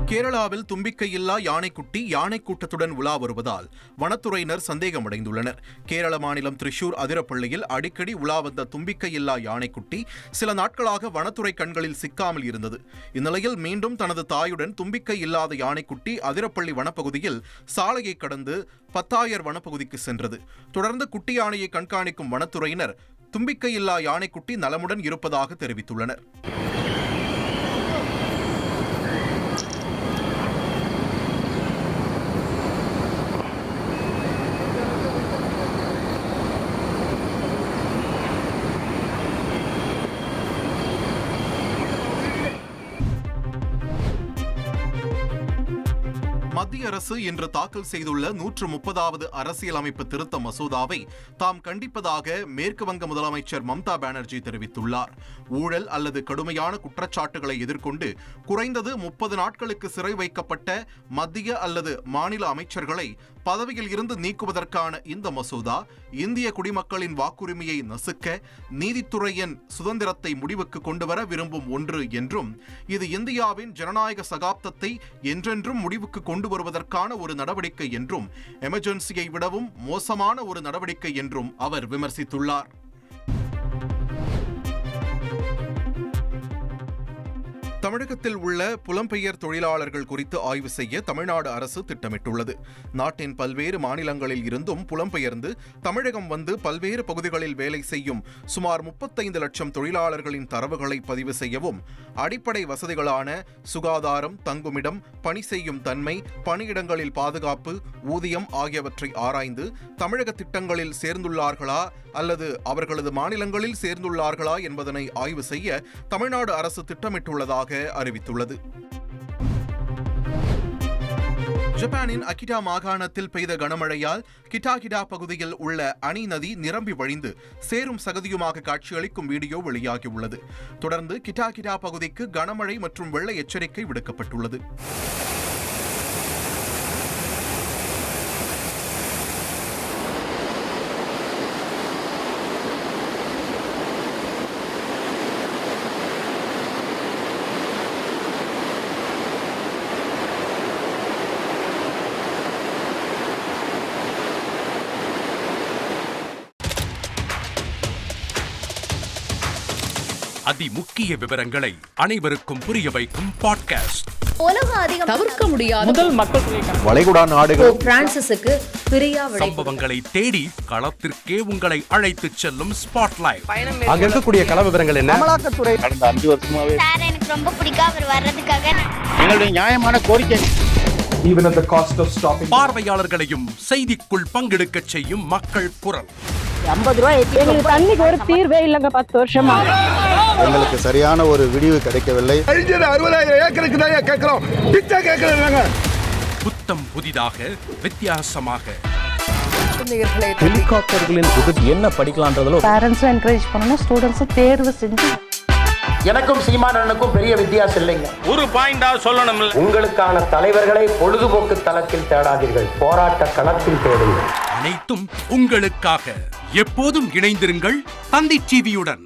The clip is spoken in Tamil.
கேரளாவில் தும்பிக்கையில்லா யானைக்குட்டி யானை கூட்டத்துடன் உலா வருவதால் வனத்துறையினர் சந்தேகமடைந்துள்ளனர். கேரள மாநிலம் திரிசூர் அதிரப்பள்ளியில் அடிக்கடி உலா வந்த தும்பிக்கையில்லா யானைக்குட்டி சில நாட்களாக வனத்துறை கண்களில் சிக்காமல் இருந்தது. இந்நிலையில் மீண்டும் தனது தாயுடன் தும்பிக்கை இல்லாத யானைக்குட்டி அதிரப்பள்ளி வனப்பகுதியில் சாலையை கடந்து பத்தாயர் வனப்பகுதிக்கு சென்றது. தொடர்ந்து குட்டி யானையை கண்காணிக்கும் வனத்துறையினர் தும்பிக்கையில்லா யானைக்குட்டி நலமுடன் இருப்பதாக தெரிவித்துள்ளனர். மத்திய அரசு இன்று தாக்கல் செய்துள்ள 130வது அரசியலமைப்பு திருத்த மசோதாவை தாம் கண்டிப்பதாக மேற்கு வங்க முதலமைச்சர் மம்தா பானர்ஜி தெரிவித்துள்ளார். ஊழல் அல்லது கடுமையான குற்றச்சாட்டுகளை எதிர்கொண்டு குறைந்தது 30 நாட்களுக்கு சிறை வைக்கப்பட்ட மத்திய அல்லது மாநில அமைச்சர்களை பதவியில் இருந்து நீக்குவதற்கான இந்த மசோதா இந்திய குடிமக்களின் வாக்குரிமையை நசுக்க நீதித்துறையின் சுதந்திரத்தை முடிவுக்கு கொண்டுவர விரும்பும் ஒன்று என்றும் இது இந்தியாவின் ஜனநாயக சகாப்தத்தை என்றென்றும் முடிவுக்கு கொண்டு வருவதற்கான ஒரு நடவடிக்கை என்றும் எமர்ஜென்சியை விடவும் மோசமான ஒரு நடவடிக்கை என்றும் அவர் விமர்சித்துள்ளார். தமிழகத்தில் உள்ள புலம்பெயர் தொழிலாளர்கள் குறித்து ஆய்வு செய்ய தமிழ்நாடு அரசு திட்டமிட்டுள்ளது. நாட்டின் பல்வேறு மாநிலங்களில் இருந்தும் புலம்பெயர்ந்து தமிழகம் வந்து பல்வேறு பகுதிகளில் வேலை செய்யும் சுமார் 35 லட்சம் தொழிலாளர்களின் தரவுகளை பதிவு செய்யவும், அடிப்படை வசதிகளான சுகாதாரம், தங்குமிடம், பணி செய்யும் தன்மை, பணியிடங்களில் பாதுகாப்பு, ஊதியம் ஆகியவற்றை ஆராய்ந்து தமிழக திட்டங்களில் சேர்ந்துள்ளார்களா அல்லது அவர்களது மாநிலங்களில் சேர்ந்துள்ளார்களா என்பதனை ஆய்வு செய்ய தமிழ்நாடு அரசு திட்டமிட்டுள்ளதாக அறிவித்துள்ளது. ஜப்பானின் அகிடா மாகாணத்தில் பெய்த கனமழையால் கிட்டாகிடா பகுதியில் உள்ள அணி நதி நிரம்பி வழிந்து சேரும் சகதியுமாக காட்சியளிக்கும் வீடியோ வெளியாகியுள்ளது. தொடர்ந்து கிட்டாகிடா பகுதிக்கு கனமழை மற்றும் வெள்ள எச்சரிக்கை விடுக்கப்பட்டுள்ளது. அதிமுக்கிய விவரங்களை அனைவருக்கும் புரிய வைக்கும் பாட்காஸ்ட். தவிர்க்க முடியாத முதல் மக்கள் வளைகுடா நாடுகள் பிரான்சிஸுக்கு பிரியா சம்பவங்களை தேடி களத்திற்கே உங்களை அழைத்துச் செல்லும் ஸ்பாட்லைட். அங்க இருக்கக்கூடிய கள விவரங்கள் என்ன? அமலாக்கத்துறை கடந்த 5 வருஷமாவே சார் எனக்கு ரொம்ப பிடிக்கும் அவர் வர்றதுக்காக எங்களுடைய நியாயமான கோரிக்கை. Even at the cost of stopping பார்வையாளர்களையும் செய்திக்குள் பங்கெடுக்க செய்யும் மக்கள் குரல். 50 ரூபாய் எங்களுக்கு தண்ணிக்கு ஒரு தீர்வே இல்லங்க 10 வருஷமா. எங்களுக்கு சரியான ஒரு விடிவு கிடைக்கவில்லை. 60,000 ஏக்கருக்கு தான் கேட்கிறோம், பிச்சை கேட்கறாங்க. புத்தம் புதிதாக வித்தியாசமாக ஹெலிகாப்டர்களின் உதவி என்ன படிக்கலாம்ன்றதுல பேரண்ட்ஸும் என்கரேஜ் பண்ணணும், ஸ்டூடெண்ட்ஸும் தேர்வு செஞ்சு. எனக்கும் சீமானனுக்கும் பெரிய வித்தியாசம் இல்லைங்க. ஒரு பாயிண்டா சொல்லணும். உங்களுக்கான தலைவர்களை பொழுதுபோக்கு தளத்தில் தேடாதீர்கள், போராட்ட களத்தில் தேடுங்கள். அனைத்தும் உங்களுக்காக. எப்போதும் இணைந்திருங்கள் தந்தி டிவியுடன்.